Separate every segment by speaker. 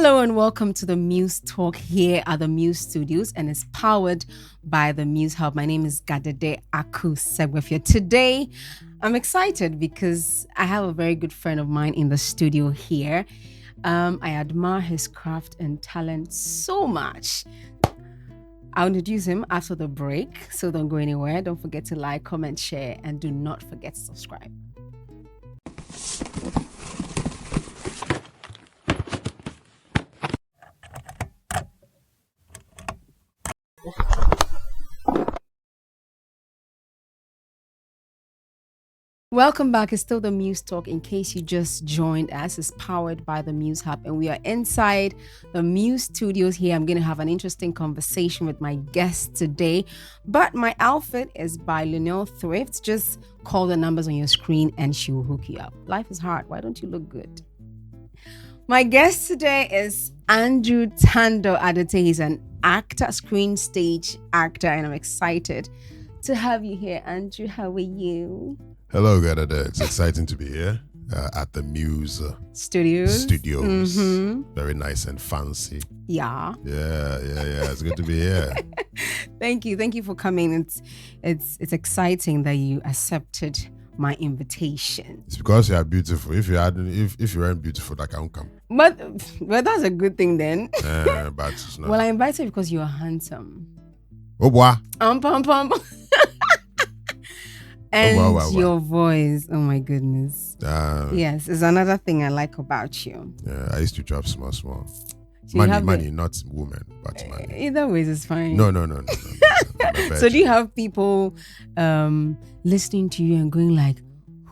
Speaker 1: Hello and welcome to the Muse Talk here at the Muse Studios, and it's powered by the Muse Hub. My name is Gadede Aku Segbefia. Today, I'm excited because I have a very good friend of mine in the studio here. I admire his craft and talent so much. I'll introduce him after the break, so don't go anywhere. Don't forget to like, comment, share, and do not forget to subscribe. Welcome back. It's still the Muse Talk. In case you just joined us, it's powered by the Muse Hub, and we are inside the Muse Studios here. I'm going to have an interesting conversation with my guest today, but my outfit is by Linnell Thrift. Just call the numbers on your screen and she will hook you up. Life is hard. Why don't you look good? My guest today is Andrew Tandoh Adote. He's an actor, screen stage actor, and I'm excited to have you here. Andrew, how are you?
Speaker 2: Hello, Gadede. It's exciting to be here at the Muse
Speaker 1: Studios.
Speaker 2: Mm-hmm. Very nice and fancy.
Speaker 1: Yeah.
Speaker 2: Yeah. It's good to be here.
Speaker 1: Thank you for coming. It's exciting that you accepted my invitation.
Speaker 2: It's because you are beautiful. If you weren't beautiful, I can't come.
Speaker 1: But that's a good thing then.
Speaker 2: But it's not.
Speaker 1: Well, I invited you because you're handsome.
Speaker 2: Oh boy.
Speaker 1: Pum. And
Speaker 2: wow.
Speaker 1: your voice, oh my goodness. Yes, it's another thing I like about you.
Speaker 2: Yeah, I used to drop small.
Speaker 1: So
Speaker 2: money, not woman, but money.
Speaker 1: Either ways is fine.
Speaker 2: No.
Speaker 1: So do you have people listening to you and going like,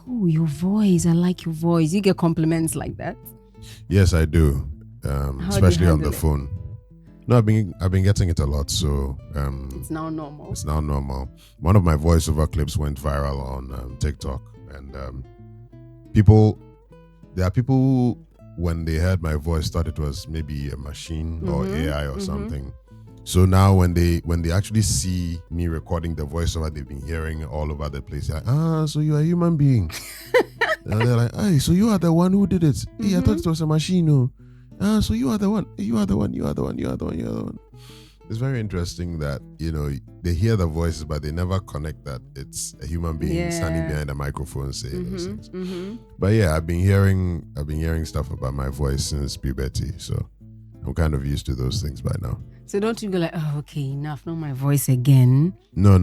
Speaker 1: oh, your voice, I like your voice. You get compliments like that?
Speaker 2: Yes, I do. Especially on the phone. No, I've been getting it a lot, so
Speaker 1: it's now normal.
Speaker 2: It's now normal. One of my voiceover clips went viral on TikTok, and there are people who, when they heard my voice, thought it was maybe a machine or AI or something. So now when they actually see me recording the voiceover they've been hearing all over the place, they're like, so you're a human being. And they're like, hey, so you are the one who did it. Hey, I thought it was a machine. No. So you are the one. It's very interesting that, they hear the voices, but they never connect that it's a human being standing behind a microphone saying those things. But yeah, I've been hearing stuff about my voice since puberty, so I'm kind of used to those things by now.
Speaker 1: So don't you go like, oh, okay, enough, not my voice again?
Speaker 2: No.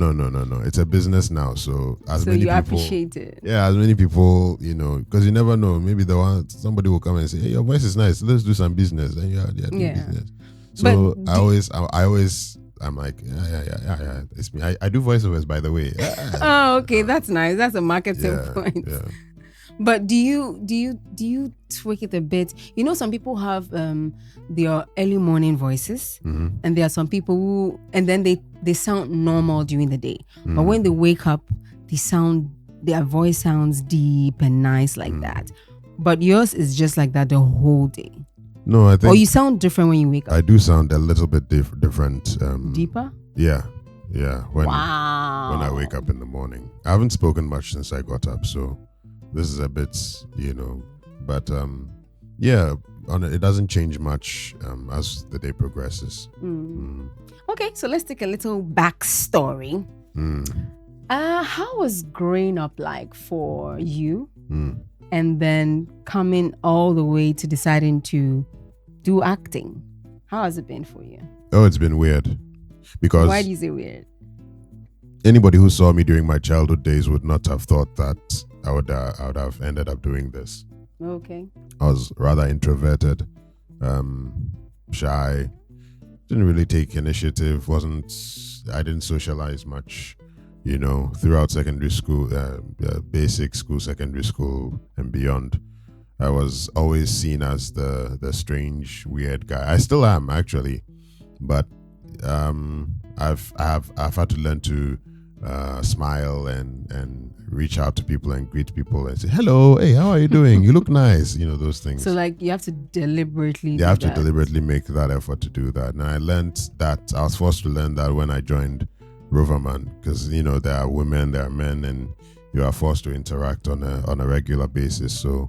Speaker 2: It's a business now, so many people
Speaker 1: appreciate it.
Speaker 2: Yeah, as many people, because you never know. Maybe somebody will come and say, hey, your voice is nice. Let's do some business, and you're doing business. So I'm like, yeah. It's me. I do voiceovers, by the way.
Speaker 1: Oh, okay, that's nice. That's a marketing point.
Speaker 2: Yeah.
Speaker 1: But do you tweak it a bit? Some people have their early morning voices, and there are some people who, and then they sound normal during the day, but when they wake up, their voice sounds deep and nice like that. But yours is just like that the whole day.
Speaker 2: No, I think.
Speaker 1: Or you sound different when you wake up.
Speaker 2: I do sound a little bit different.
Speaker 1: Deeper?
Speaker 2: Yeah. When I wake up in the morning, I haven't spoken much since I got up, so. This is a bit, but it doesn't change much as the day progresses.
Speaker 1: Okay, so let's take a little backstory. How was growing up like for you? And then coming all the way to deciding to do acting. How has it been for you?
Speaker 2: Oh, it's been weird. Because
Speaker 1: why do you say weird?
Speaker 2: Anybody who saw me during my childhood days would not have thought that I would have ended up doing this.
Speaker 1: Okay.
Speaker 2: I was rather introverted, shy, didn't really take initiative, I didn't socialize much, throughout secondary school, basic school, secondary school, and beyond. I was always seen as the strange, weird guy. I still am, actually, but I've had to learn to smile and reach out to people and greet people and say, hello, hey, how are you doing? You look nice. Those things.
Speaker 1: So like you have to deliberately
Speaker 2: make that effort to do that. And I was forced to learn that when I joined Roverman, because there are women, there are men, and you are forced to interact on a regular basis. So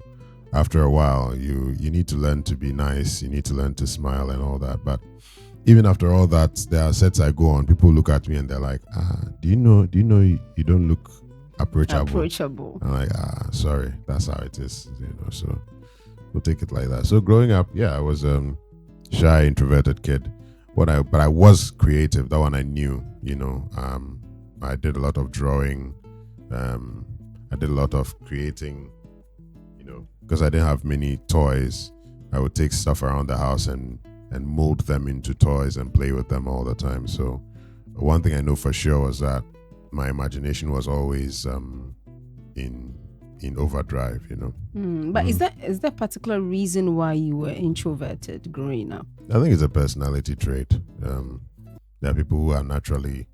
Speaker 2: after a while, you need to learn to be nice. You need to learn to smile and all that. But even after all that, there are sets I go on. People look at me and they're like, do you know you don't look approachable. I'm like, sorry, that's how it is, so we'll take it like that. So growing up, I was shy, introverted kid. But I was creative. That one I knew, I did a lot of drawing. I did a lot of creating, because I didn't have many toys. I would take stuff around the house and mold them into toys and play with them all the time. So one thing I know for sure was that my imagination was always in overdrive,
Speaker 1: But is there a particular reason why you were introverted growing up?
Speaker 2: I think it's a personality trait. There are people who are naturally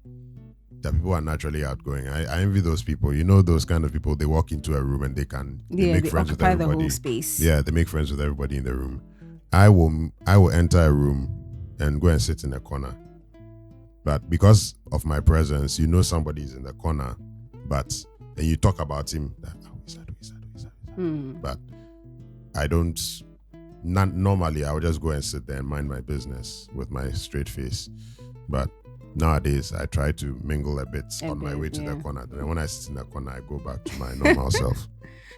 Speaker 2: outgoing. I envy those people. Those kind of people. They walk into a room and they make friends with everybody.
Speaker 1: The whole space.
Speaker 2: Yeah, they make friends with everybody in the room. I will enter a room and go and sit in a corner. But because of my presence, somebody's in the corner, and you talk about him. But I don't. Normally, I would just go and sit there and mind my business with my straight face. But nowadays, I try to mingle a bit on my way to the corner. Then when I sit in the corner, I go back to my normal self.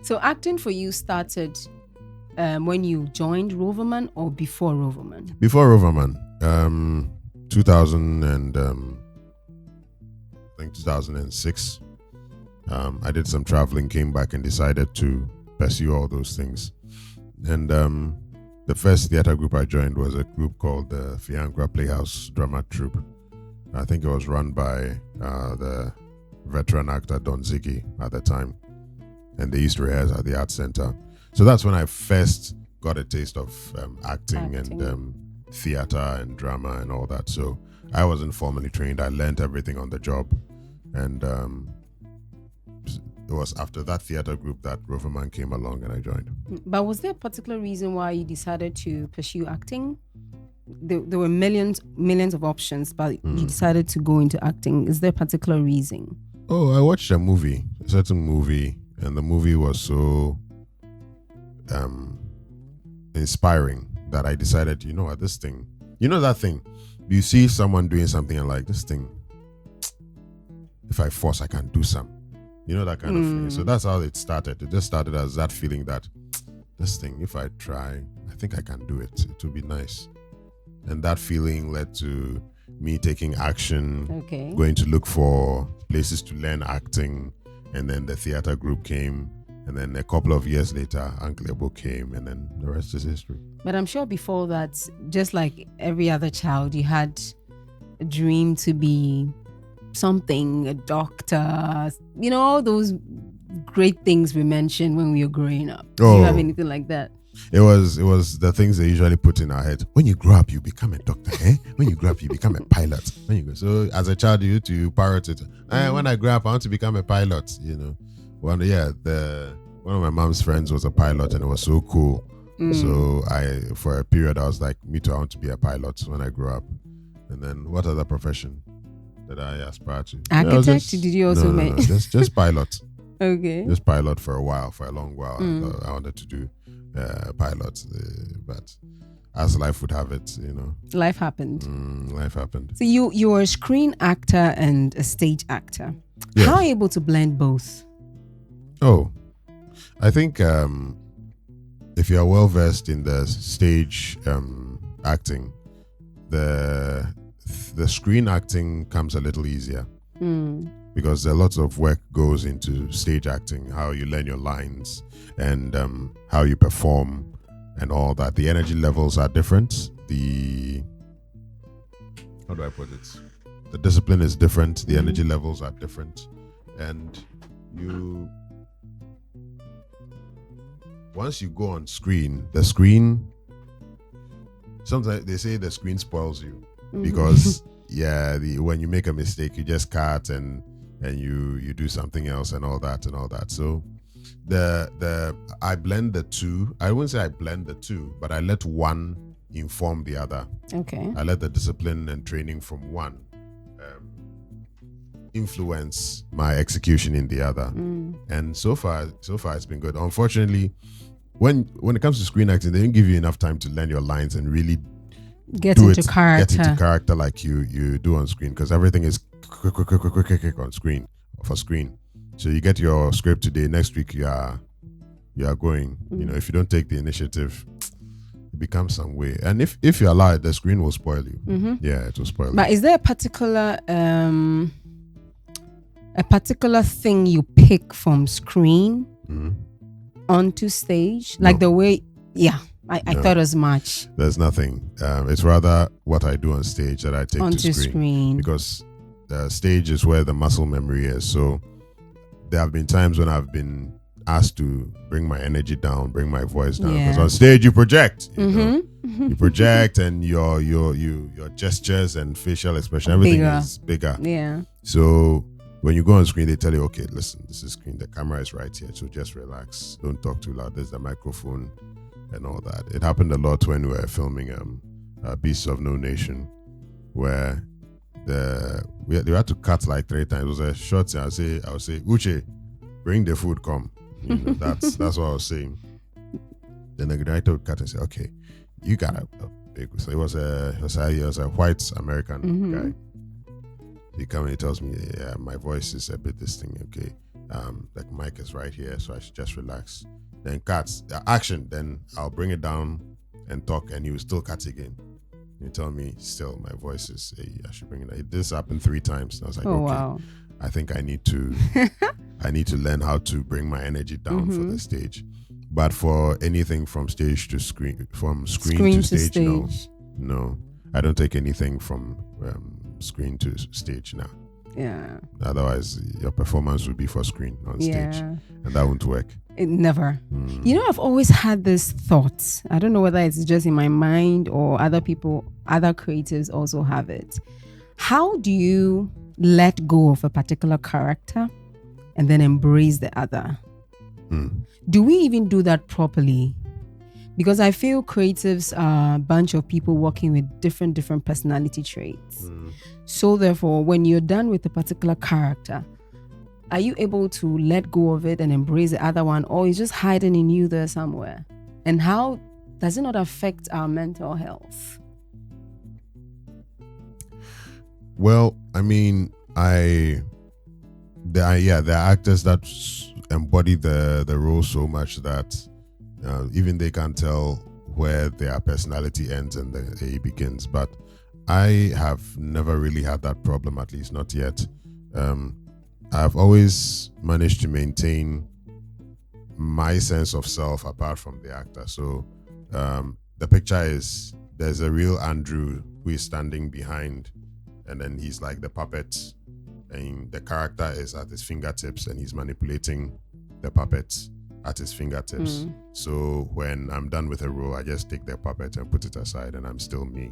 Speaker 1: So acting for you started when you joined Roverman or before Roverman?
Speaker 2: Before Roverman. 2000 and I think 2006. I did some traveling, came back and decided to pursue all those things. And the first theater group I joined was a group called the Fiancra Playhouse Drama Troupe. I think it was run by the veteran actor Don Ziggy at the time. And they used to rehearse at the Art Center. So that's when I first got a taste of acting and theater and drama and all that. So I wasn't formally trained. I learned everything on the job. And it was after that theater group that Roverman came along and I joined.
Speaker 1: But was there a particular reason why you decided to pursue acting? There were millions of options, but you decided to go into acting. Is there a particular reason?
Speaker 2: Oh, I watched a certain movie, and the movie was so inspiring that I decided, this thing, that thing, you see someone doing something and like, this thing, if I force, I can do some, that kind of feeling. So that's how it started. It just started as that feeling that this thing, if I try, I think I can do it. It will be nice. And that feeling led to me taking action, going to look for places to learn acting. And then the theater group came. And then a couple of years later, Uncle Ebo came. And then the rest is history. But
Speaker 1: I'm sure before that, just like every other child, you had a dream to be something, a doctor, all those great things we mentioned when we were growing up. Do you have anything like that?
Speaker 2: It was the things they usually put in our head. When you grow up, you become a doctor. When you grow up, you become a pilot. So as a child, you parrot it. When I grow up, I want to become a pilot. One of my mom's friends was a pilot, and it was so cool. So for a period, I was like, me too, I want to be a pilot when I grow up. And then what other profession did I aspire to?
Speaker 1: Architect? Did you also make?
Speaker 2: No, just pilot.
Speaker 1: Okay.
Speaker 2: Just pilot for a long while. I wanted to do pilot, but as life would have it,
Speaker 1: life happened.
Speaker 2: Life happened.
Speaker 1: So you were a screen actor and a stage actor. Yes. How are you able to blend both?
Speaker 2: Oh, I think if you are well versed in the stage acting, the screen acting comes a little easier. Because a lot of work goes into stage acting, how you learn your lines and how you perform and all that. The energy levels are different. How do I put it? The discipline is different. The energy levels are different. And once you go on screen, sometimes they say the screen spoils you because when you make a mistake, you just cut and you do something else and all that. So I blend the two. I wouldn't say I blend the two, but I let one inform the other.
Speaker 1: Okay.
Speaker 2: I let the discipline and training from one influence my execution in the other. And so far it's been good. Unfortunately, when it comes to screen acting, they didn't give you enough time to learn your lines and really
Speaker 1: Get into
Speaker 2: character like you do on screen, because everything is quick on screen for screen. So you get your script today, next week you are going. If you don't take the initiative, it becomes some way. And if you allow it, the screen will spoil you. Yeah, it will spoil you.
Speaker 1: But is there a particular thing you pick from screen onto stage? Like the way, I thought as much.
Speaker 2: There's nothing. It's rather what I do on stage that I take
Speaker 1: onto
Speaker 2: to screen. Because the stage is where the muscle memory is. So there have been times when I've been asked to bring my energy down, bring my voice down. Because on stage you project. You project, and your gestures and facial expression, everything is bigger.
Speaker 1: Yeah.
Speaker 2: So when you go on screen, they tell you, okay, listen, this is screen. The camera is right here, so just relax. Don't talk too loud. There's the microphone and all that. It happened a lot when we were filming Beasts of No Nation, where they had to cut like 3 times. It was a short thing. I would say, Uche, bring the food, come. That's what I was saying. Then the director would cut and say, okay, you got a big. So he was a white American guy. He comes and he tells me, yeah, my voice is a bit this thing. Okay, the mic is right here, so I should just relax. Then cuts, action. Then I'll bring it down and talk, and he will still cut again. You tell me, still my voice is. I should bring it down. This happened 3 times. And I was like, okay,
Speaker 1: wow.
Speaker 2: I think I need to. I need to learn how to bring my energy down for the stage. But for anything from stage to screen, from screen to stage, no, I don't take anything from screen to stage now.
Speaker 1: Yeah.
Speaker 2: Otherwise, your performance would be for screen on stage, and that won't work.
Speaker 1: It never. I've always had this thought. I don't know whether it's just in my mind or other creatives also have it. How do you let go of a particular character and then embrace the other? Do we even do that properly? Because I feel creatives are a bunch of people working with different personality traits. So therefore, when you're done with a particular character, are you able to let go of it and embrace the other one, or is just hiding in you there somewhere? And how does it not affect our mental health?
Speaker 2: Well, I mean, there are actors that embody the role so much that even they can't tell where their personality ends and the A begins. But I have never really had that problem, at least not yet. I've always managed to maintain my sense of self apart from the actor. So the picture is, there's a real Andrew who is standing behind, and then he's like the puppet, and the character is at his fingertips and he's manipulating the puppet at his fingertips. So when I'm done with a role, I just take the puppet and put it aside, and I'm still me.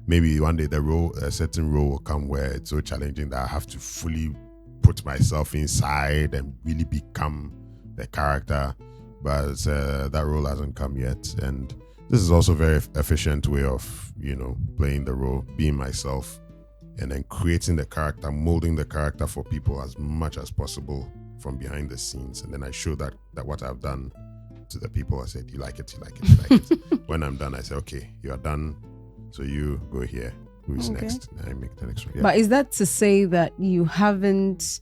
Speaker 2: Maybe one day a certain role will come where it's so challenging that I have to fully put myself inside and really become the character, but that role hasn't come yet. And this is also a very efficient way of playing the role, being myself, and then creating the character, molding the character for people as much as possible from behind the scenes. And then I show that what I've done to the people. I said, you like it. When I'm done, I say, okay, you are done, so you go here. Who is next? And I make the next one. Yeah.
Speaker 1: But is that to say that you haven't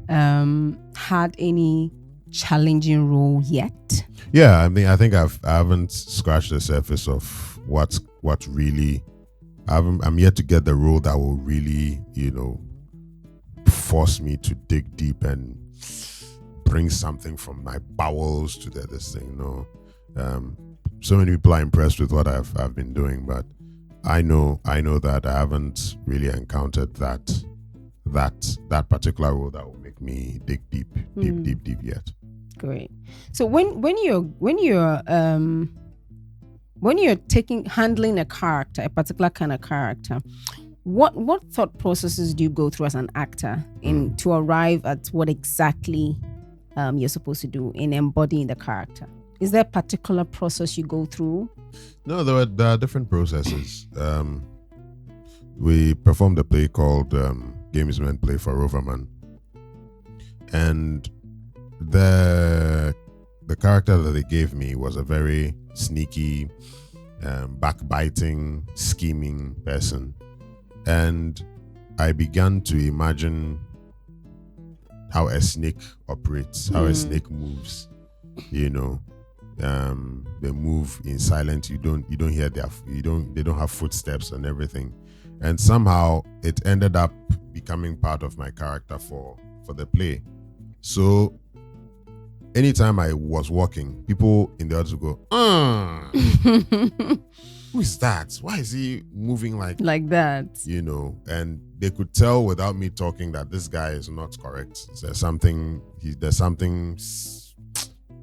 Speaker 1: had any challenging role yet?
Speaker 2: Yeah, I mean, I think I haven't scratched the surface of what really. I'm yet to get the role that will really, force me to dig deep and bring something from my bowels to this thing. So many people are impressed with what I've been doing, but I know that I haven't really encountered that particular role that will make me dig deep yet.
Speaker 1: Great. So when you're handling a character, a particular kind of character, what thought processes do you go through as an actor to arrive at what exactly you're supposed to do in embodying the character? Is there a particular process you go through?
Speaker 2: No, there are different processes. We performed a play called Gamesman Play for Roverman, and the the character that they gave me was a very sneaky, backbiting, scheming person. And I began to imagine how a snake operates, how a snake moves. You know, they move in silence. You don't hear they don't have footsteps and everything. And somehow it ended up becoming part of my character for the play. So anytime I was walking, people in the audience would go, who is that? Why is he moving like
Speaker 1: that?
Speaker 2: You know, and they could tell without me talking that this guy is not correct. There's something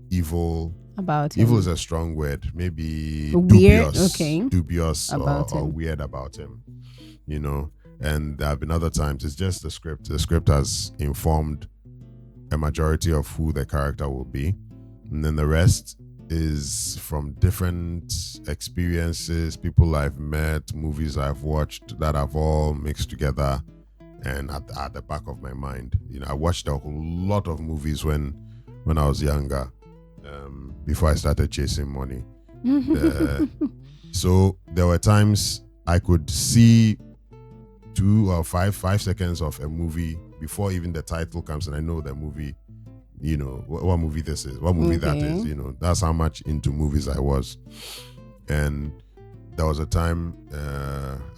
Speaker 2: evil
Speaker 1: about him.
Speaker 2: Evil is a strong word. Maybe
Speaker 1: weird,
Speaker 2: dubious
Speaker 1: about
Speaker 2: or weird about him. You know, and there have been other times it's just the script. The script has informed a majority of who the character will be, and then the rest is from different experiences, people I've met, movies I've watched that have all mixed together and at the back of my mind. You know, I watched a whole lot of movies when I was younger, before I started chasing money. So there were times I could see 2 or 5 seconds of a movie before even the title comes, and I know the movie, you know, what movie this is, what movie that is, you know. That's how much into movies I was. And there was a time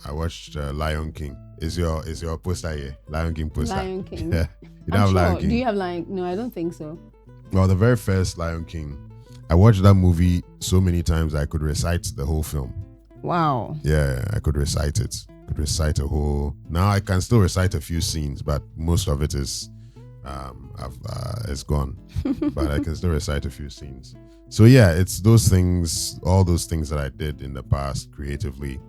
Speaker 2: I watched Lion King. Is your poster here? Lion King poster.
Speaker 1: Lion King.
Speaker 2: Yeah. You don't have Lion King.
Speaker 1: Do you have Lion? No, I don't think so.
Speaker 2: Well, the very first Lion King, I watched that movie so many times I could recite the whole film.
Speaker 1: Wow.
Speaker 2: Yeah, I could recite it. Recite a whole. Now I can still recite a few scenes, but most of it is it's gone. But I can still recite a few scenes. So yeah, it's those things, all those things that I did in the past creatively,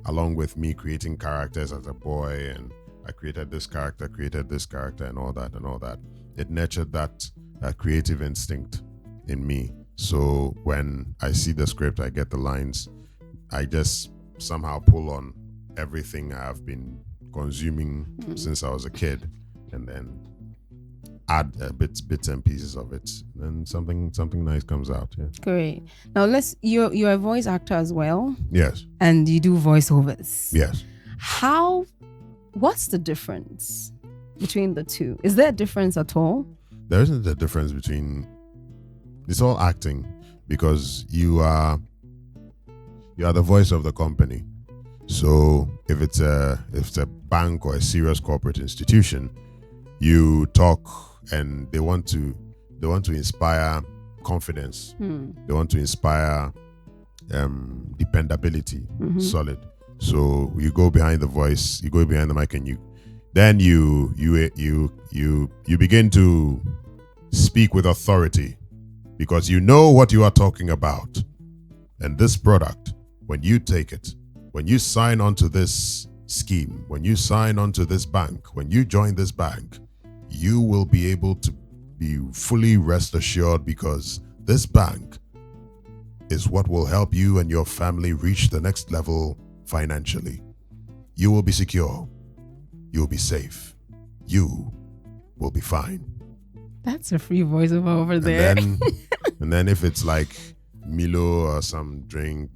Speaker 2: along with me creating characters as a boy, and I created this character, and all that. It nurtured that creative instinct in me. So when I see the script, I get the lines, I just somehow pull on everything I've been consuming since I was a kid, and then add bits and pieces of it, and something nice comes out. Yeah.
Speaker 1: Great. Now you're a voice actor as well.
Speaker 2: Yes.
Speaker 1: And you do voiceovers.
Speaker 2: Yes.
Speaker 1: What's the difference between the two? Is there a difference at all?
Speaker 2: There isn't a difference between. It's all acting, because you are the voice of the company. So if it's a bank or a serious corporate institution, you talk, and they want to inspire confidence. They want to inspire dependability, solid. So you go behind the voice, you go behind the mic, and you begin to speak with authority, because you know what you are talking about. And this product, when you take it, when you sign onto this scheme, when you sign onto this bank, when you join this bank, you will be able to be fully rest assured, because this bank is what will help you and your family reach the next level financially. You will be secure. You will be safe. You will be fine.
Speaker 1: That's a free voiceover over there.
Speaker 2: And then if it's like Milo or some drink,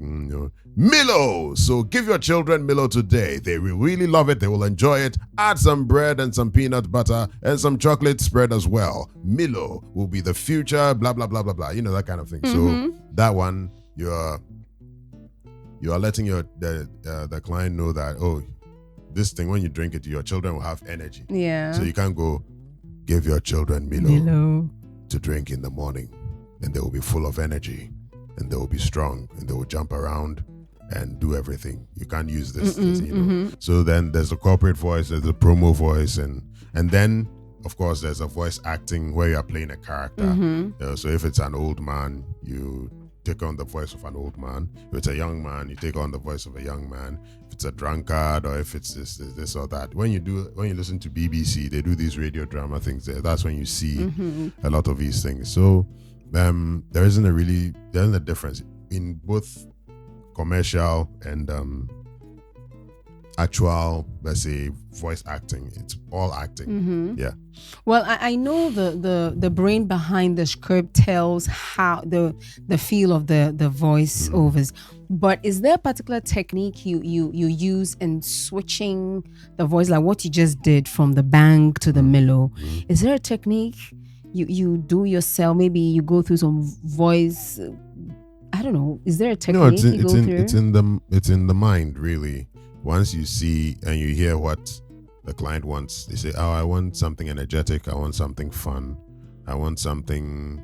Speaker 2: Milo. So give your children Milo today. They will really love it. They will enjoy it. Add some bread and some peanut butter and some chocolate spread as well. Milo will be the future, blah, blah, blah, blah, blah. You know, that kind of thing. So that one, you are letting the client know that, oh, this thing, when you drink it, your children will have energy.
Speaker 1: Yeah.
Speaker 2: So you can't go, give your children Milo to drink in the morning, and they will be full of energy, and they will be strong, and they will jump around and do everything. You can't use this, you know. So then there's a corporate voice, there's a promo voice, and then of course there's a voice acting where you're playing a character. So if it's an old man, you take on the voice of an old man. If it's a young man, you take on the voice of a young man. If it's a drunkard, or if it's this or that. When you listen to BBC, they do these radio drama things there. That's when you see a lot of these things. So there isn't a difference in both commercial and actual, let's say, voice acting. It's all acting. Yeah.
Speaker 1: Well, I know the brain behind the script tells how the feel of the voice overs. But is there a particular technique you use in switching the voice, like what you just did from the bang to the mellow? Is there a technique you do yourself? Maybe you go through some voice. I don't know. Is there a technique
Speaker 2: No, it's
Speaker 1: you go through?
Speaker 2: it's in the mind, really. Once you see and you hear what the client wants, they say, "Oh, I want something energetic. I want something fun. I want something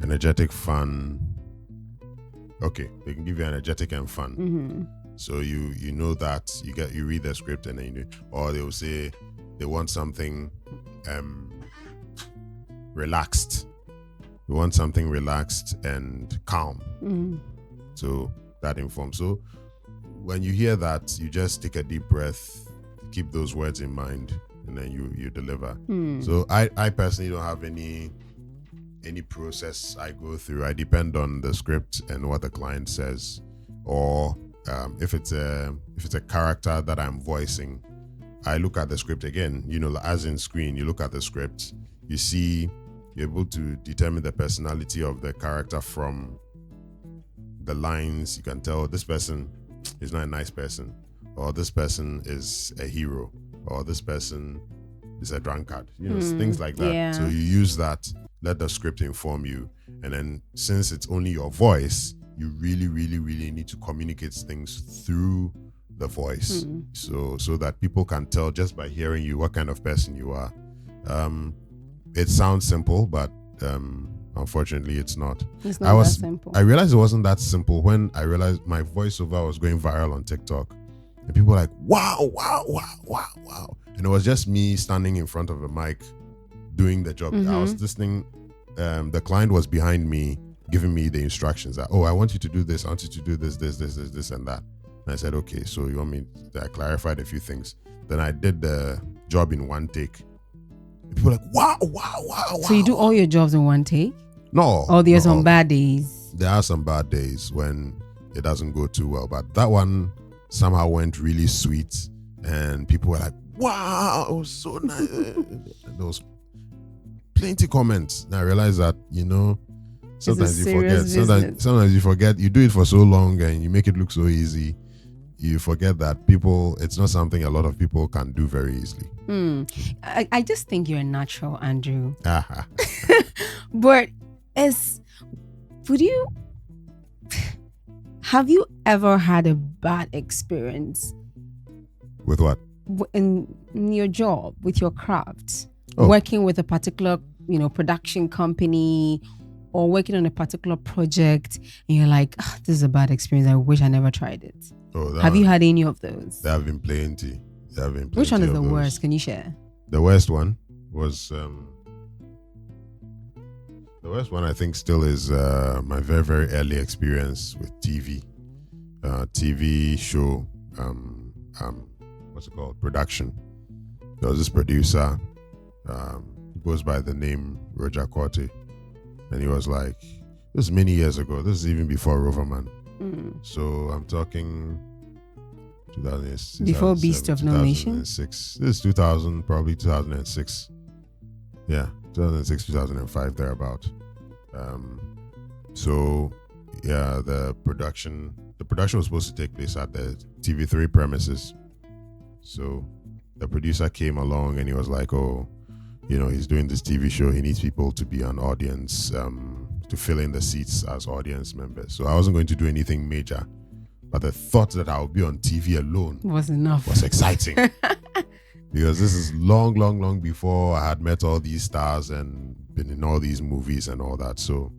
Speaker 2: energetic, fun." Okay, they can give you energetic and fun. So you know that you read the script and then you know, or they will say they want something relaxed. We want something relaxed and calm. So that informs. So when you hear that, you just take a deep breath, keep those words in mind, and then you deliver. So I personally don't have any process I go through. I depend on the script and what the client says, or if it's a character that I'm voicing, I look at the script again. You know, as in screen, you look at the script, you're able to determine the personality of the character from the lines. You can tell this person is not a nice person, or this person is a hero, or this person is a drunkard. You know, things like that.
Speaker 1: Yeah.
Speaker 2: So you use that, let the script inform you, and then since it's only your voice, you really, really, really need to communicate things through the voice, so that people can tell just by hearing you what kind of person you are. It sounds simple, but unfortunately, it's not.
Speaker 1: It's not that simple.
Speaker 2: I realized it wasn't that simple when I realized my voiceover was going viral on TikTok, and people were like, "Wow, wow, wow, wow, wow!" And it was just me standing in front of a mic doing the job. I was listening. The client was behind me, giving me the instructions that, "Oh, I want you to do this. I want you to do this, this, and that." And I said, "Okay." So you want me? I clarified a few things. Then I did the job in one take. People were like, wow, wow, wow, wow.
Speaker 1: So you do all your jobs in one take?
Speaker 2: No.
Speaker 1: Or there's some bad days?
Speaker 2: There are some bad days when it doesn't go too well. But that one somehow went really sweet. And people were like, wow, it was so nice. There was plenty comments. And I realized that, you know, sometimes you forget. Sometimes you forget. You do it for so long and you make it look so easy. You forget that it's not something a lot of people can do very easily.
Speaker 1: I just think you're a natural, Andrew. But have you ever had a bad experience?
Speaker 2: With what?
Speaker 1: In your job, with your craft,
Speaker 2: Oh.
Speaker 1: working with a particular, production company, or working on a particular project, and you're like, this is a bad experience. I wish I never tried it. Have you had any of those?
Speaker 2: There have been plenty.
Speaker 1: Which one is the worst? Can you share?
Speaker 2: The worst one was the worst one. I think still is my very, very early experience with TV, TV show. What's it called? Production. There was this producer. He goes by the name Roger Corte, and he was like, this is many years ago. This is even before Roverman. So I'm talking 2006.
Speaker 1: Before Beast of No Nation?
Speaker 2: 2006. This is 2000, probably 2006. Yeah, 2006, 2005, thereabout. So yeah, the production was supposed to take place at the TV3 premises. So the producer came along and he was like, oh, he's doing this TV show. He needs people to be an audience, to fill in the seats as audience members. So I wasn't going to do anything major, but the thought that I would be on TV alone was exciting. Because this is long, long, long before I had met all these stars and been in all these movies and all that. So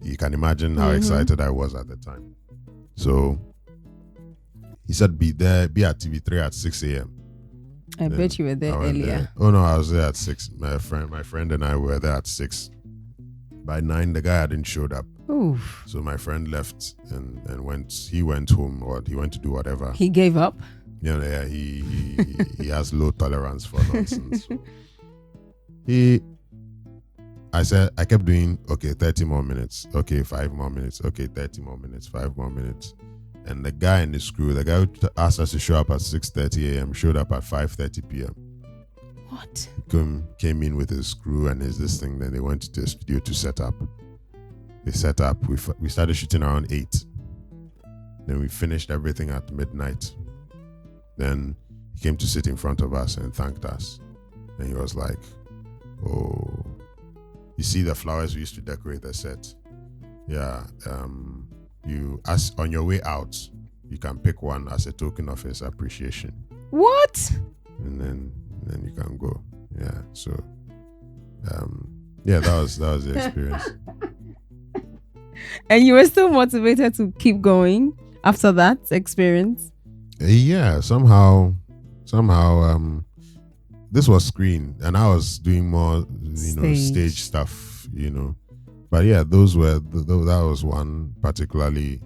Speaker 2: you can imagine how excited I was at the time. So he said, be at TV3 at 6 a.m.
Speaker 1: I bet you were there earlier.
Speaker 2: There. Oh no, I was there at 6. My friend and I were there at 6. By 9, the guy hadn't showed up.
Speaker 1: Oof.
Speaker 2: So my friend left and went. He went home, or he went to do whatever.
Speaker 1: He gave up.
Speaker 2: Yeah, he has low tolerance for nonsense. I kept doing, okay, 30 more minutes. Okay, 5 more minutes. Okay, 30 more minutes. 5 more minutes. And the guy in the screw, the guy who asked us to show up at 6:30 a.m. showed up at 5:30 p.m.
Speaker 1: What?
Speaker 2: Came in with his screw and his this thing. Then they went to the studio to set up. They set up. We started shooting around 8. Then we finished everything at midnight. Then he came to sit in front of us and thanked us. And he was like, "Oh, you see the flowers we used to decorate the set? Yeah. You, as on your way out, you can pick one as a token of his appreciation.
Speaker 1: What?
Speaker 2: And then you can go. Yeah. So, yeah, that was the experience.
Speaker 1: And you were still motivated to keep going after that experience?
Speaker 2: Yeah. Somehow, this was screen, and I was doing more, stage stuff, But yeah, those were that was one particularly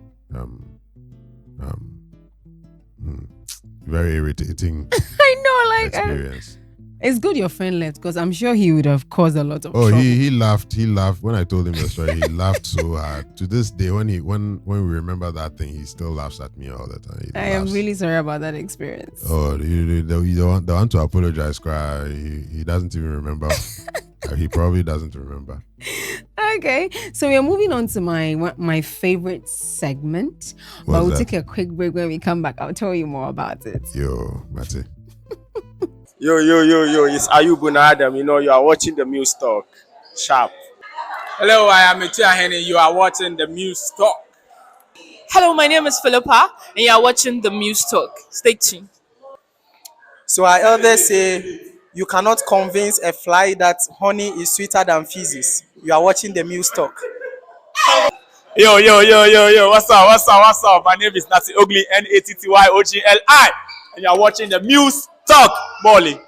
Speaker 2: very irritating
Speaker 1: I know,
Speaker 2: experience.
Speaker 1: It's good your friend left, because I'm sure he would have caused a lot of trouble.
Speaker 2: He laughed when I told him the story. He laughed so hard. To this day, when we remember that thing, he still laughs at me all the time.
Speaker 1: I am really sorry about that experience.
Speaker 2: Oh, you don't want to apologize, cry. He doesn't even remember. He probably doesn't remember.
Speaker 1: Okay, so we are moving on to my favorite segment. But we'll take a quick break. When we come back, I'll tell you more about it.
Speaker 2: Yo, Mate.
Speaker 3: Yo, it's Ayubu Adam. You are watching the Muse Talk. Sharp. Hello, I am Etia Henny. You are watching the Muse Talk.
Speaker 4: Hello, my name is Philippa, and you are watching the Muse Talk. Stay tuned.
Speaker 3: So our elders say you cannot convince a fly that honey is sweeter than feces. You are watching the Muse Talk. Yo, what's up? My name is Nasi Ogli, NATTYOGLI, and you are watching the Muse Talk, Molly.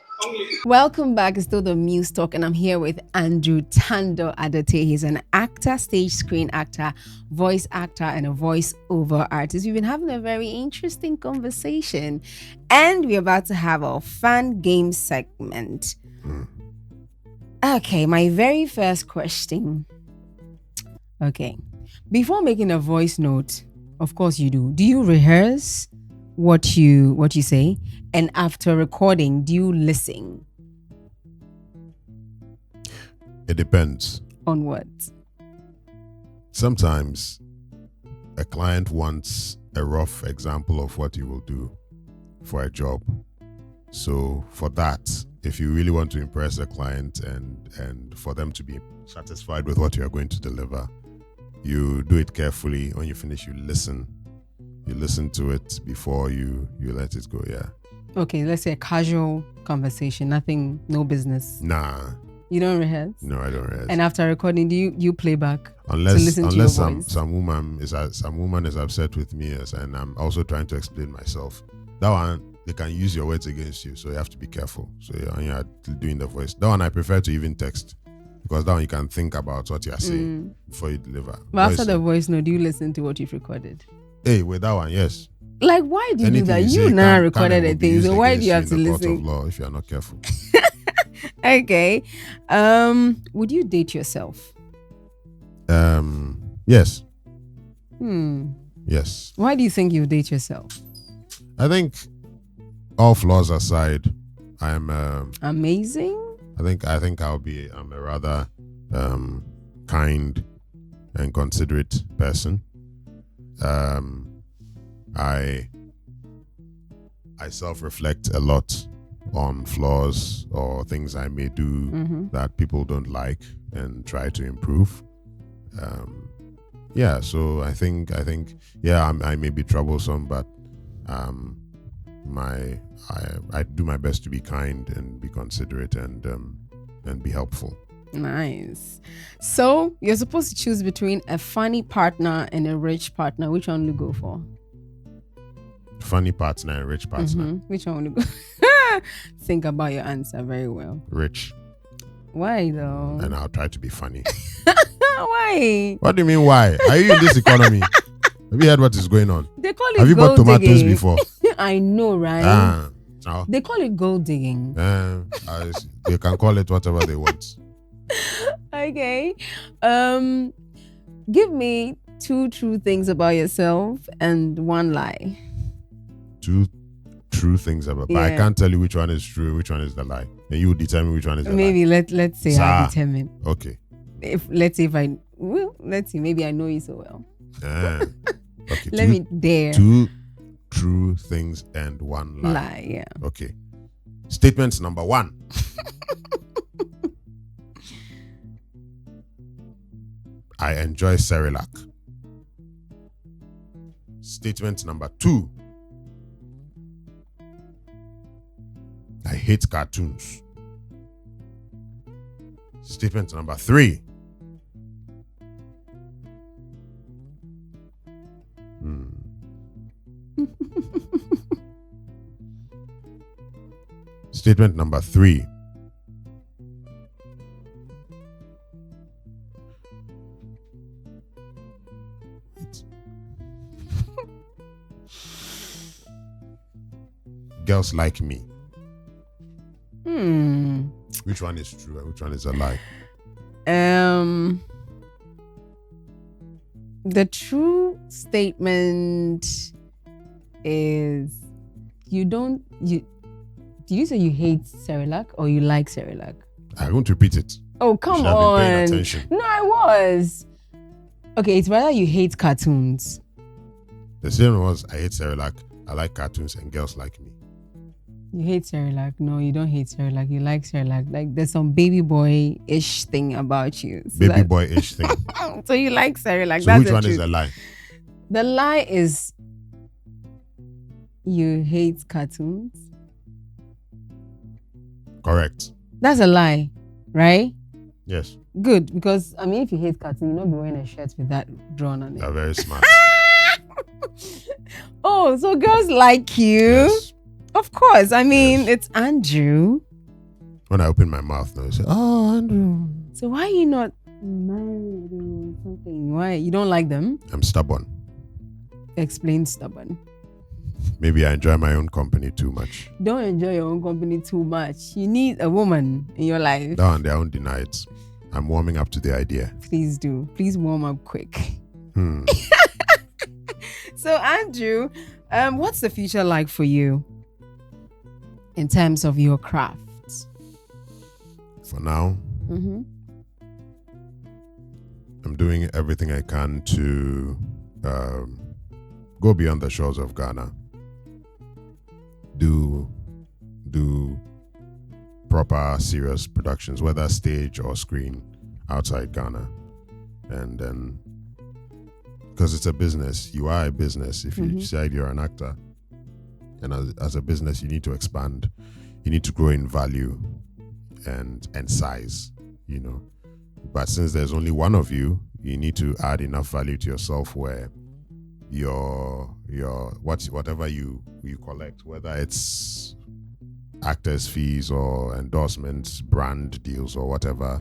Speaker 1: Welcome back. It's still the Muse Talk, and I'm here with Andrew Tandoh Adote. He's an actor, stage screen actor, voice actor, and a voice-over artist. We've been having a very interesting conversation, and we're about to have a fun game segment. Okay, my very first question. Okay, before making a voice note, of course you do. Do you rehearse what you say? And after recording, do you listen?
Speaker 2: It depends.
Speaker 1: On what?
Speaker 2: Sometimes a client wants a rough example of what you will do for a job. So for that, if you really want to impress a client and for them to be satisfied with what you are going to deliver, you do it carefully. When you finish, you listen. You listen to it before you let it go. Yeah.
Speaker 1: Okay, let's say a casual conversation, no business.
Speaker 2: Nah.
Speaker 1: You don't rehearse?
Speaker 2: No, I don't rehearse.
Speaker 1: And after recording, do you play back?
Speaker 2: Unless some woman is upset with me, and I'm also trying to explain myself. That one, they can use your words against you, so you have to be careful. So when you're doing the voice, that one I prefer to even text, because that one you can think about what you are saying before you deliver.
Speaker 1: But after the voice note, do you listen to what you've recorded?
Speaker 2: Hey, with that one, yes.
Speaker 1: Like, why do you do that? You now recorded the thing, so why do you have to listen?
Speaker 2: Court of law if you are not careful.
Speaker 1: Okay. Would you date yourself?
Speaker 2: Yes.
Speaker 1: Yes. Why do you think you date yourself?
Speaker 2: I think, all flaws aside, I am
Speaker 1: amazing.
Speaker 2: I think I'm a rather kind and considerate person. I self-reflect a lot on flaws or things I may do that people don't like and try to improve. So I think I may be troublesome, but I do my best to be kind and be considerate and be helpful.
Speaker 1: Nice. So you're supposed to choose between a funny partner and a rich partner. Which one will you go for?
Speaker 2: Funny partner and rich partner.
Speaker 1: Which one will you go? Think about your answer very well.
Speaker 2: Rich.
Speaker 1: Why though?
Speaker 2: And I'll try to be funny.
Speaker 1: Why?
Speaker 2: What do you mean why? Are you in this economy? Have you heard what is going on?
Speaker 1: They call it
Speaker 2: Have you bought
Speaker 1: gold
Speaker 2: tomatoes
Speaker 1: digging
Speaker 2: before?
Speaker 1: I know, right? They call it gold digging.
Speaker 2: They can call it whatever they want.
Speaker 1: Okay. Give me 2 true things about yourself and 1 lie.
Speaker 2: 2 true things about, but I
Speaker 1: Yeah.
Speaker 2: can't tell you which one is true, which one is the lie, and you determine which one is the
Speaker 1: Maybe
Speaker 2: lie.
Speaker 1: let's say
Speaker 2: Sir.
Speaker 1: I determine.
Speaker 2: Okay.
Speaker 1: Let's see, maybe I know you so well.
Speaker 2: Okay.
Speaker 1: Let me dare
Speaker 2: 2 true things and 1 lie.
Speaker 1: lie. Yeah.
Speaker 2: Okay. Statement number 1. I enjoy Cerelac. Statement number 2. I hate cartoons. Statement number 3. Statement number 3. Girls like me. Which one is true and which one is a lie?
Speaker 1: The true statement is do you say you hate Cerelac or you like Cerelac?
Speaker 2: I won't repeat it.
Speaker 1: Oh, come
Speaker 2: should have been paying
Speaker 1: on.
Speaker 2: attention.
Speaker 1: No, I was. Okay, it's rather you hate cartoons.
Speaker 2: The same was I hate Cerelac, I like cartoons, and girls like me.
Speaker 1: You hate Cerelac. No, you don't hate Cerelac. You like Cerelac. Like there's some baby boy-ish thing about you. So
Speaker 2: Baby boy-ish thing.
Speaker 1: So you like Cerelac.
Speaker 2: So
Speaker 1: That's
Speaker 2: which
Speaker 1: the
Speaker 2: one
Speaker 1: truth.
Speaker 2: is a lie?
Speaker 1: The lie is you hate cartoons.
Speaker 2: Correct.
Speaker 1: That's a lie, right?
Speaker 2: Yes.
Speaker 1: Good, because I mean, if you hate cartoons, you'll not be wearing a shirt with that drawn on it.
Speaker 2: You're very smart.
Speaker 1: Oh, so girls like you?
Speaker 2: Yes.
Speaker 1: Of course. I mean,
Speaker 2: Yes.
Speaker 1: it's Andrew.
Speaker 2: When I open my mouth now, you say, "Oh, Andrew."
Speaker 1: So why are you not married or something? Why you don't like them?
Speaker 2: I'm stubborn.
Speaker 1: Explain stubborn.
Speaker 2: Maybe I enjoy my own company too much.
Speaker 1: Don't enjoy your own company too much. You need a woman in your life.
Speaker 2: That one, they won't deny it. I'm warming up to the idea.
Speaker 1: Please do. Please warm up quick.
Speaker 2: Hmm.
Speaker 1: So Andrew, what's the future like for you in terms of your craft?
Speaker 2: For now,
Speaker 1: Mm-hmm.
Speaker 2: I'm doing everything I can to go beyond the shores of Ghana. Do proper, serious productions, whether stage or screen, outside Ghana. And then, because it's a business, you are a business. If you decide you're an actor, and as a business, you need to expand. You need to grow in value and size, you know. But since there's only one of you, you need to add enough value to yourself where your whatever you collect, whether it's actors' fees or endorsements, brand deals or whatever,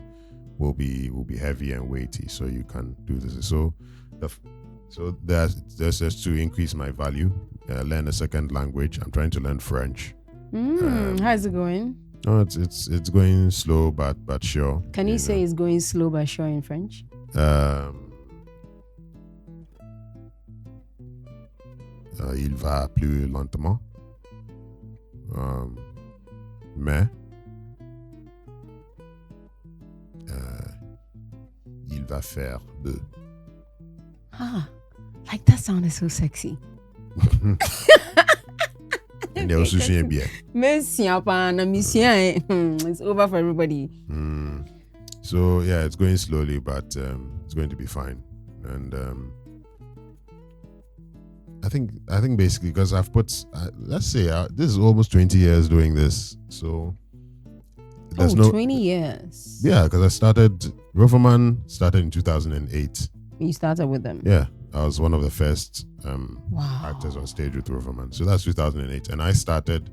Speaker 2: will be heavy and weighty. So you can do this. So there's just to increase my value, learn a second language. I'm trying to learn French.
Speaker 1: How's it going?
Speaker 2: No, it's going slow but sure.
Speaker 1: Can you say it's going slow but sure in French?
Speaker 2: Il va plus lentement. Mais il va faire de.
Speaker 1: Like that sounded so sexy.
Speaker 2: And they also say bien.
Speaker 1: It's over for everybody.
Speaker 2: So yeah, it's going slowly, but it's going to be fine. And I think basically because I've put let's say this is almost 20 years doing this, so there's
Speaker 1: 20 years.
Speaker 2: Yeah, because I started Roverman started in 2008.
Speaker 1: You started with them.
Speaker 2: Yeah, I was one of the first
Speaker 1: Wow.
Speaker 2: actors on stage with Roverman. So that's 2008, and I started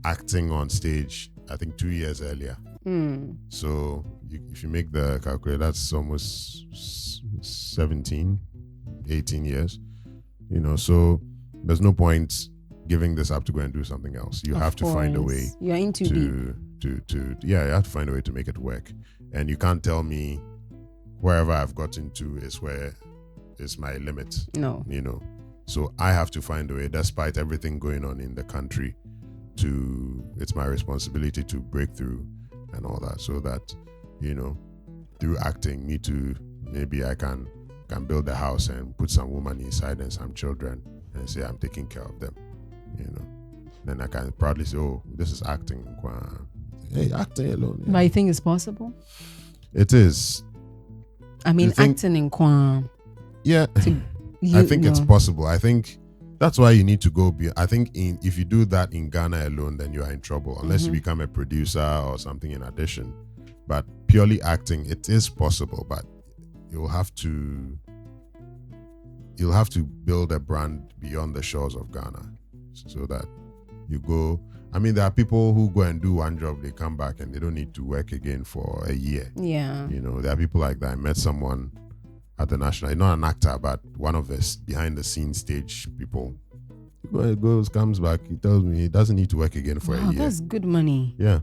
Speaker 2: acting on stage I think 2 years earlier. So if you make the calculate, that's almost 17, 18 years. You know, so there's no point giving this up to go and do something else. You have to find a way.
Speaker 1: You're in too deep.
Speaker 2: You have to find a way to make it work. And you can't tell me wherever I've gotten to is where is my limit.
Speaker 1: No.
Speaker 2: You know, so I have to find a way, despite everything going on in the country, it's my responsibility to break through and all that, so that, you know, through acting, maybe I can build a house and put some woman inside and some children and say I'm taking care of them, you know. Then I can proudly say, oh, this is acting. Hey, acting alone. Yeah.
Speaker 1: But you think it's possible?
Speaker 2: It is.
Speaker 1: I mean, acting in Kwan.
Speaker 2: Yeah. I think it's possible. I think that's why you need to go. I think if you do that in Ghana alone, then you are in trouble, unless you become a producer or something in addition. But purely acting, it is possible, but you'll have to build a brand beyond the shores of Ghana, so that you go. I mean, there are people who go and do one job, they come back and they don't need to work again for a year.
Speaker 1: Yeah.
Speaker 2: You know, there are people like that. I met someone at the National, not an actor, but one of the behind the scenes stage people. He goes, comes back, he tells me he doesn't need to work again for a year.
Speaker 1: That's good money.
Speaker 2: Yeah.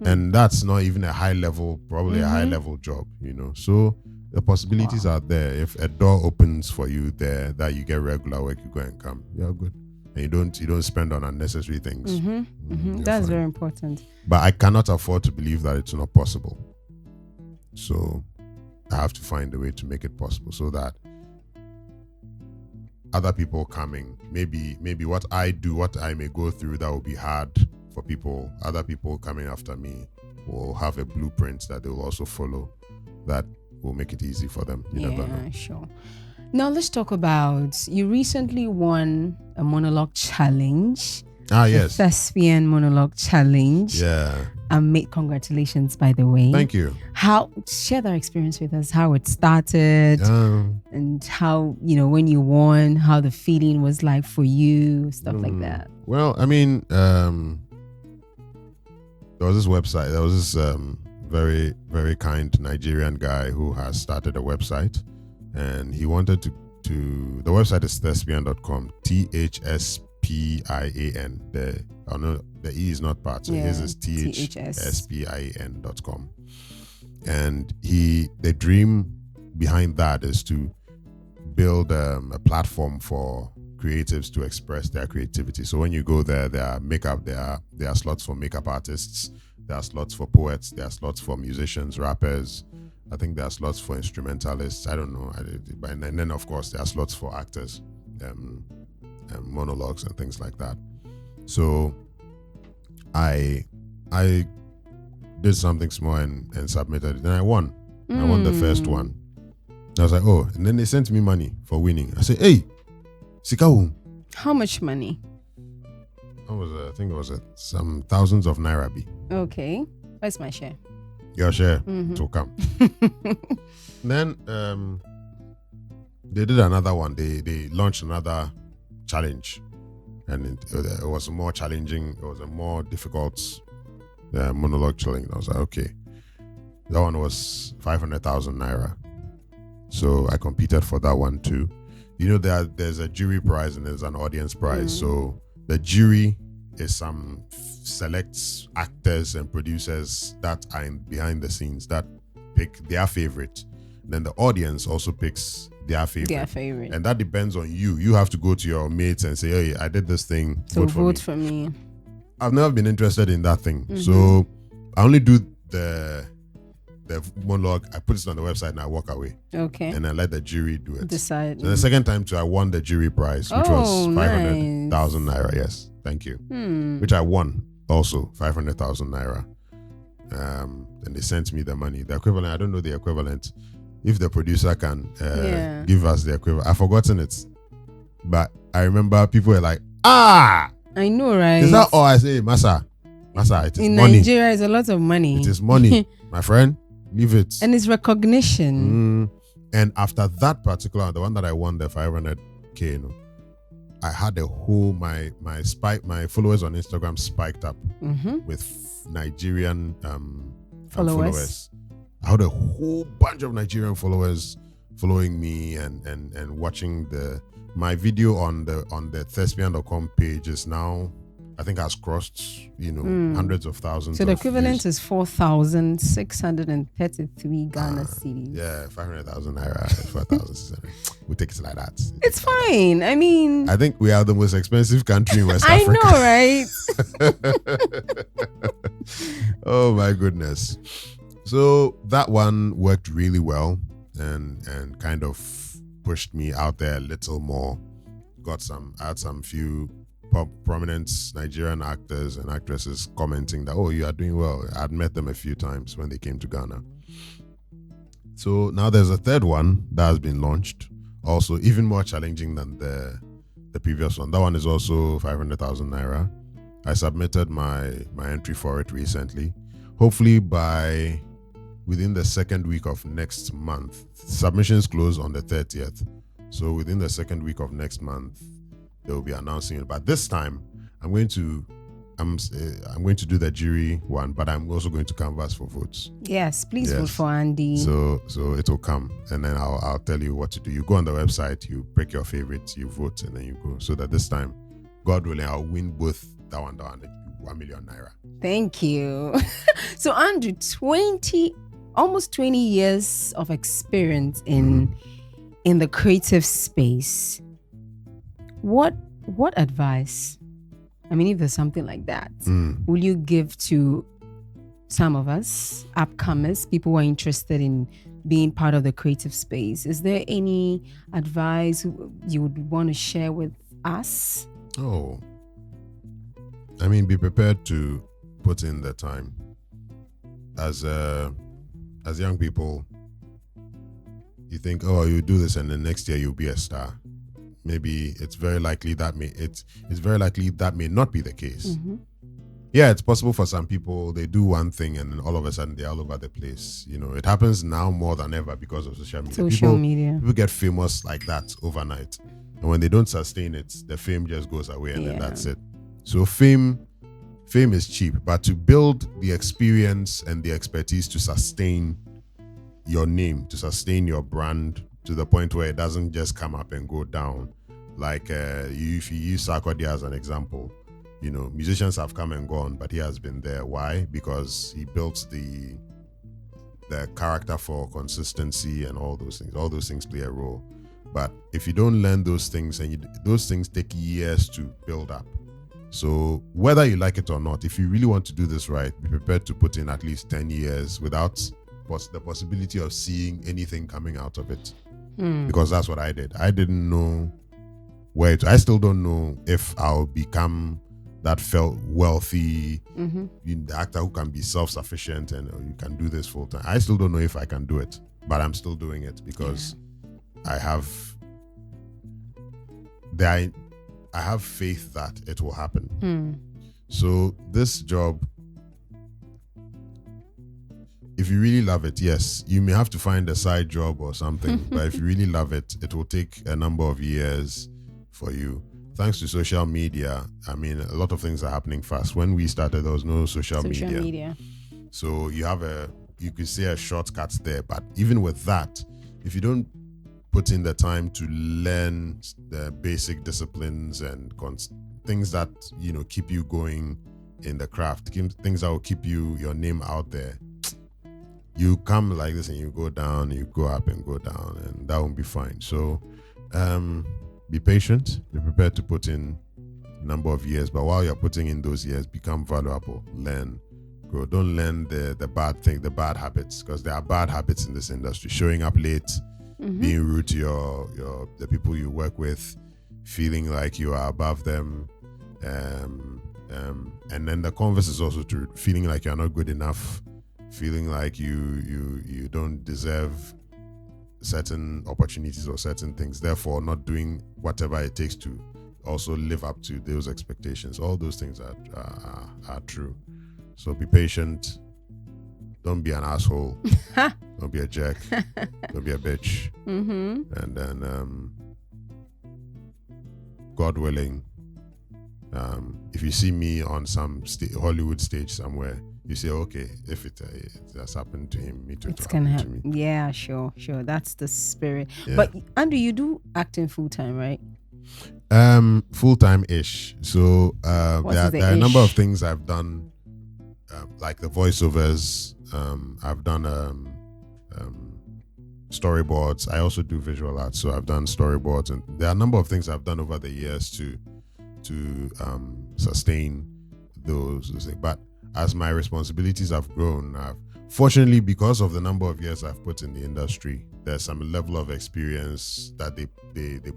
Speaker 2: And that's not even a high level, probably a high level job, you know. So the possibilities are there. If a door opens for you there that you get regular work, you go and come. You're good. And you don't spend on unnecessary things.
Speaker 1: That's very important.
Speaker 2: But I cannot afford to believe that it's not possible. So I have to find a way to make it possible, so that other people coming, maybe what I do, what I may go through that will be hard for people, other people coming after me will have a blueprint that they will also follow that will make it easy for them. You never know.
Speaker 1: Sure. Now let's talk about, you recently won a monologue challenge.
Speaker 2: Yes.
Speaker 1: The Thespian monologue challenge.
Speaker 2: Yeah.
Speaker 1: Congratulations, by the way.
Speaker 2: Thank you.
Speaker 1: Share that experience with us, how it started and how, you know, when you won, how the feeling was like for you, stuff like that.
Speaker 2: Well, I mean, there was this website, there was this very, very kind Nigerian guy who has started a website, and he wanted to the website is thespian.com, THSPIAN. The E is not part, so his is THSPIAN.com. And the dream behind that is to build a platform for creatives to express their creativity. So when you go there, there are slots for makeup artists, there are slots for poets, there are slots for musicians, rappers. I think there are slots for instrumentalists. I don't know. And then of course there are slots for actors, monologues and things like that. So I did something small and submitted it. Then I won. I won the first one. I was like, oh, and then they sent me money for winning. I said, hey, Sikawu.
Speaker 1: How much money?
Speaker 2: I think it was some thousands of naira.
Speaker 1: Okay. Where's my share?
Speaker 2: Your share to come. Then they did another one. They launched another challenge, and it was more challenging. It was a more difficult monologue challenge. I was like, okay, that one was 500,000 naira. So I competed for that one too. You know, there's a jury prize and there's an audience prize. So the jury is some select actors and producers that are behind the scenes that pick their favorite. Then the audience also picks their favorite. And that depends on you. You have to go to your mates and say, hey, I did this thing.
Speaker 1: So vote for me.
Speaker 2: I've never been interested in that thing. So I only do the monologue. I put it on the website and I walk away. Okay. And I let the jury do it.
Speaker 1: Decide.
Speaker 2: So the second time too, I won the jury prize, which was 500,000 naira. Yes. Thank you. Which I won also, 500,000 naira. And they sent me the money. The equivalent, I don't know the equivalent. If the producer can give us the equivalent. I've forgotten it. But I remember people were like, I
Speaker 1: know, right?
Speaker 2: Is that all? I say, Masa, it is
Speaker 1: in
Speaker 2: money.
Speaker 1: Nigeria, it's a lot of money.
Speaker 2: It is money, my friend. Leave it.
Speaker 1: And it's recognition.
Speaker 2: And after that particular, the one that I won, the 500K, you know, I had a whole, my followers on Instagram spiked up with Nigerian followers. I had a whole bunch of Nigerian followers following me and watching my video on the thespian.com page is now, I think has crossed, hundreds of thousands.
Speaker 1: So the
Speaker 2: of
Speaker 1: equivalent
Speaker 2: views.
Speaker 1: is 4,633 Ghana cedis.
Speaker 2: Yeah, 500,000 naira, 4,600. We take it like that.
Speaker 1: It's fine. I mean,
Speaker 2: I think we are the most expensive country in West
Speaker 1: I
Speaker 2: Africa.
Speaker 1: know, right?
Speaker 2: Oh my goodness. So that one worked really well and kind of pushed me out there a little more. I had some few prominent Nigerian actors and actresses commenting that, oh, you are doing well. I'd met them a few times when they came to Ghana. So now there's a third one that has been launched, also even more challenging than the previous one. That one is also 500,000 naira. I submitted my entry for it recently. Hopefully within the second week of next month. Submissions close on the 30th. So within the second week of next month, they will be announcing it. But this time, I'm going to do the jury one, but I'm also going to canvass for votes.
Speaker 1: Yes, please vote for Andy.
Speaker 2: So it will come, and then I'll tell you what to do. You go on the website, you pick your favorites, you vote, and then you go. So that this time, God willing, I'll win both that one, 1 million naira.
Speaker 1: Thank you. So Andrew, almost 20 years of experience in the creative space. What advice, I mean, if there's something like that, will you give to some of us, upcomers, people who are interested in being part of the creative space? Is there any advice you would want to share with us?
Speaker 2: Oh, I mean, be prepared to put in the time. As young people, you think, oh, you do this and the next year you'll be a star. Maybe it's very likely that may not be the case.
Speaker 1: Mm-hmm.
Speaker 2: Yeah, it's possible for some people. They do one thing and then all of a sudden they're all over the place. It happens now more than ever because of social media. People get famous like that overnight, and when they don't sustain it, the fame just goes away and then that's it. So fame is cheap, but to build the experience and the expertise to sustain your name, to sustain your brand to the point where it doesn't just come up and go down. Like if you use Sarkodie as an example, musicians have come and gone, but he has been there. Why? Because he built the character for consistency and all those things. All those things play a role. But if you don't learn those things, and those things take years to build up. So whether you like it or not, if you really want to do this right, be prepared to put in at least 10 years without the possibility of seeing anything coming out of it. Because that's what I did. I didn't know I still don't know if I'll become that wealthy the actor who can be self-sufficient and you can do this full time. I still don't know if I can do it, but I'm still doing it because I have faith that it will happen. So this job, if you really love it, yes, you may have to find a side job or something. But if you really love it, it will take a number of years for you. Thanks to social media, I mean, a lot of things are happening fast. When we started, there was no social media. So you could say a shortcut there. But even with that, if you don't put in the time to learn the basic disciplines and things that, keep you going in the craft, things that will keep your name out there, you come like this and you go down, you go up and go down, and that won't be fine. So be patient, be prepared to put in a number of years, but while you're putting in those years, become valuable, learn, grow. Don't learn the bad thing, the bad habits, because there are bad habits in this industry. Showing up late, being rude to the people you work with, feeling like you are above them, and then the converse is also true, feeling like you're not good enough, feeling like you don't deserve certain opportunities or certain things, therefore not doing whatever it takes to also live up to those expectations. All those things are true. So be patient. Don't be an asshole. Don't be a jerk. Don't be a bitch. And then, God willing, if you see me on some Hollywood stage somewhere, you say, okay, if it has happened to him, me too. It's gonna happen to me.
Speaker 1: Yeah, sure. That's the spirit. Yeah. But Andrew, you do acting full time, right?
Speaker 2: Full-time ish. So there are a number of
Speaker 1: ish?
Speaker 2: things I've done, like the voiceovers. I've done storyboards. I also do visual art, so I've done storyboards, and there are a number of things I've done over the years to sustain those things. But as my responsibilities have grown, fortunately, because of the number of years I've put in the industry, there's some level of experience that they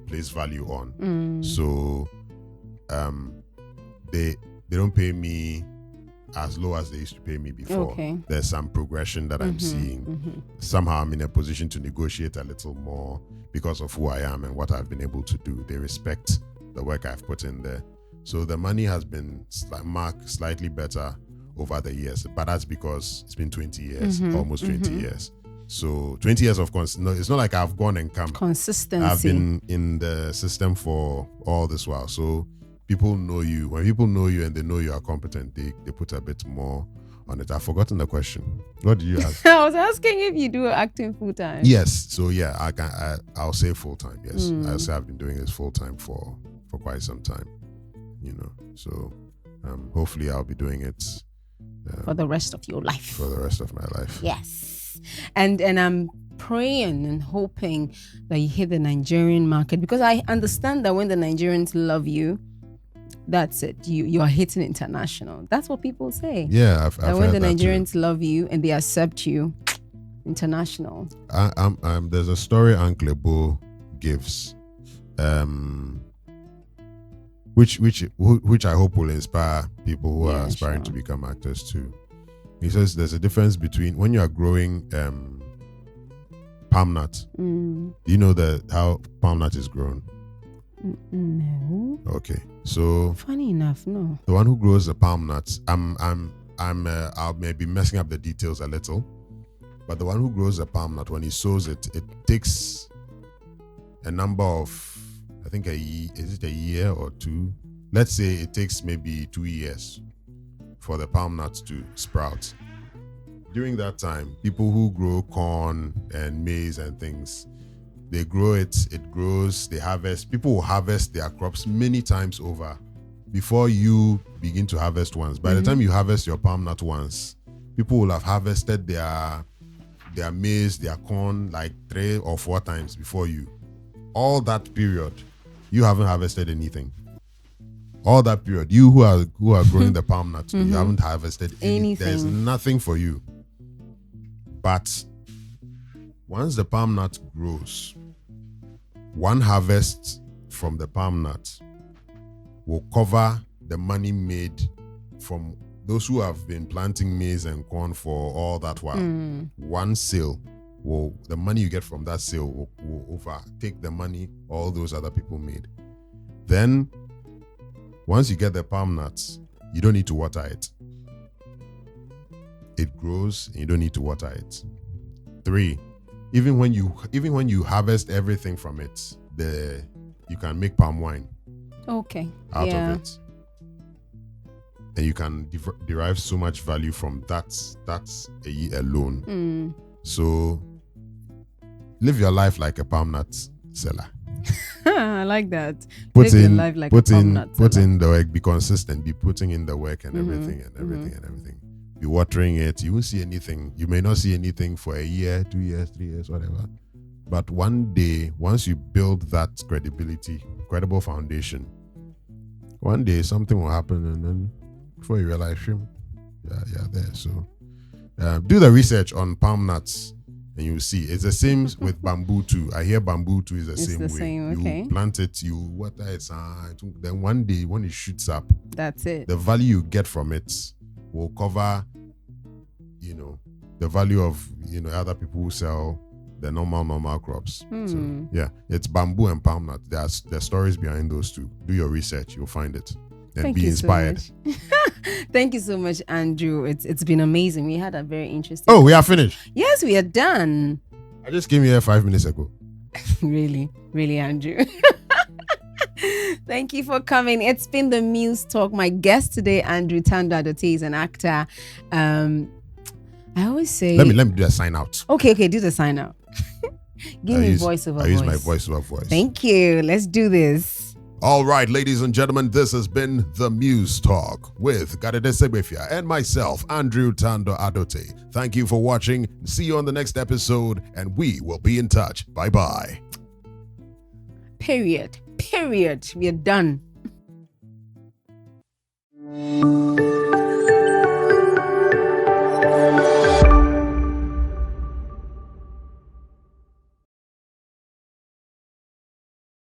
Speaker 2: place value on. So they don't pay me as low as they used to pay me before.
Speaker 1: Okay.
Speaker 2: There's some progression that I'm seeing. Somehow I'm in a position to negotiate a little more because of who I am and what I've been able to do. They respect the work I've put in there. So the money has been marked slightly better over the years, but that's because it's been 20 years, almost 20 years. So 20 years of it's not like I've gone and come.
Speaker 1: Consistency.
Speaker 2: I've been in the system for all this while. So people know you. When people know you and they know you are competent, they put a bit more on it. I've forgotten the question. What did you ask?
Speaker 1: I was asking if you do acting full time.
Speaker 2: Yes. So yeah, I'll say full time. Yes. I'll say I've been doing this full time for quite some time. So hopefully I'll be doing it
Speaker 1: for the rest of your life.
Speaker 2: For the rest of my life.
Speaker 1: Yes. And I'm praying and hoping that you hit the Nigerian market, because I understand that when the Nigerians love you, that's it. You are hitting international. That's what people say.
Speaker 2: Yeah, I've
Speaker 1: when
Speaker 2: heard
Speaker 1: the
Speaker 2: that
Speaker 1: Nigerians
Speaker 2: too.
Speaker 1: love you and they accept you, international.
Speaker 2: There's a story Uncle Ebo gives, which I hope will inspire people who are aspiring to become actors too. He says there's a difference between when you are growing palm nut. Do you know how palm nut is grown?
Speaker 1: No.
Speaker 2: Okay, so
Speaker 1: funny enough, no.
Speaker 2: The one who grows the palm nuts, I'll maybe messing up the details a little, but the one who grows the palm nut, when he sows it, it takes a number of, I think is it a year or two? Let's say it takes maybe 2 years for the palm nuts to sprout. During that time, people who grow corn and maize and things, they grow it grows, they harvest. People will harvest their crops many times over before you begin to harvest once. By the time you harvest your palm nut once, people will have harvested their maize, their corn like 3 or 4 times before you. All that period, you haven't harvested anything. All that period, you who are growing the palm nut, you haven't harvested anything. There's nothing for you. But once the palm nut grows, one harvest from the palm nut will cover the money made from those who have been planting maize and corn for all that while. One sale the money you get from that sale will overtake the money all those other people made. Then, once you get the palm nuts, you don't need to water it. It grows and you don't need to water it. 3, even when you harvest everything from it, you can make palm wine.
Speaker 1: Okay.
Speaker 2: Out of it. And you can derive so much value from that's a year alone. So live your life like a palm nut seller.
Speaker 1: I like that.
Speaker 2: Put
Speaker 1: live your
Speaker 2: in
Speaker 1: life like a palm nut
Speaker 2: put
Speaker 1: seller.
Speaker 2: in the work, be consistent, be putting in the work and everything. Be watering it. You won't see anything. You may not see anything for a year, 2 years, 3 years, whatever. But one day, once you build that credible foundation, one day something will happen, and then before you realize, yeah, there. So do the research on palm nuts, and you'll see it's the same with bamboo too. I hear bamboo too is the same way.
Speaker 1: Same, okay.
Speaker 2: You plant it, you water it, then one day when it shoots up,
Speaker 1: that's it.
Speaker 2: The value you get from it will cover, the value of other people who sell the normal crops. So yeah, it's bamboo and palm nut. There's stories behind those two. Do your research, you'll find it. And be inspired.
Speaker 1: So thank you so much, Andrew. It's been amazing. We had a very interesting.
Speaker 2: Oh, we are finished.
Speaker 1: Yes, we are done.
Speaker 2: I just came here 5 minutes ago.
Speaker 1: Really, Andrew. Thank you for coming. It's been the Muse Talk. My guest today, Andrew Tandoh Adote, is an actor. I always say.
Speaker 2: Let me do a sign out.
Speaker 1: Okay, do the sign out. Give me voiceover voice.
Speaker 2: I use my voiceover voice.
Speaker 1: Thank you. Let's do this.
Speaker 2: All right, ladies and gentlemen, this has been the Muse Talk with Gadede Segbefia and myself, Andrew Tandoh Adote. Thank you for watching. See you on the next episode, and we will be in touch. Bye-bye.
Speaker 1: Period. We are done.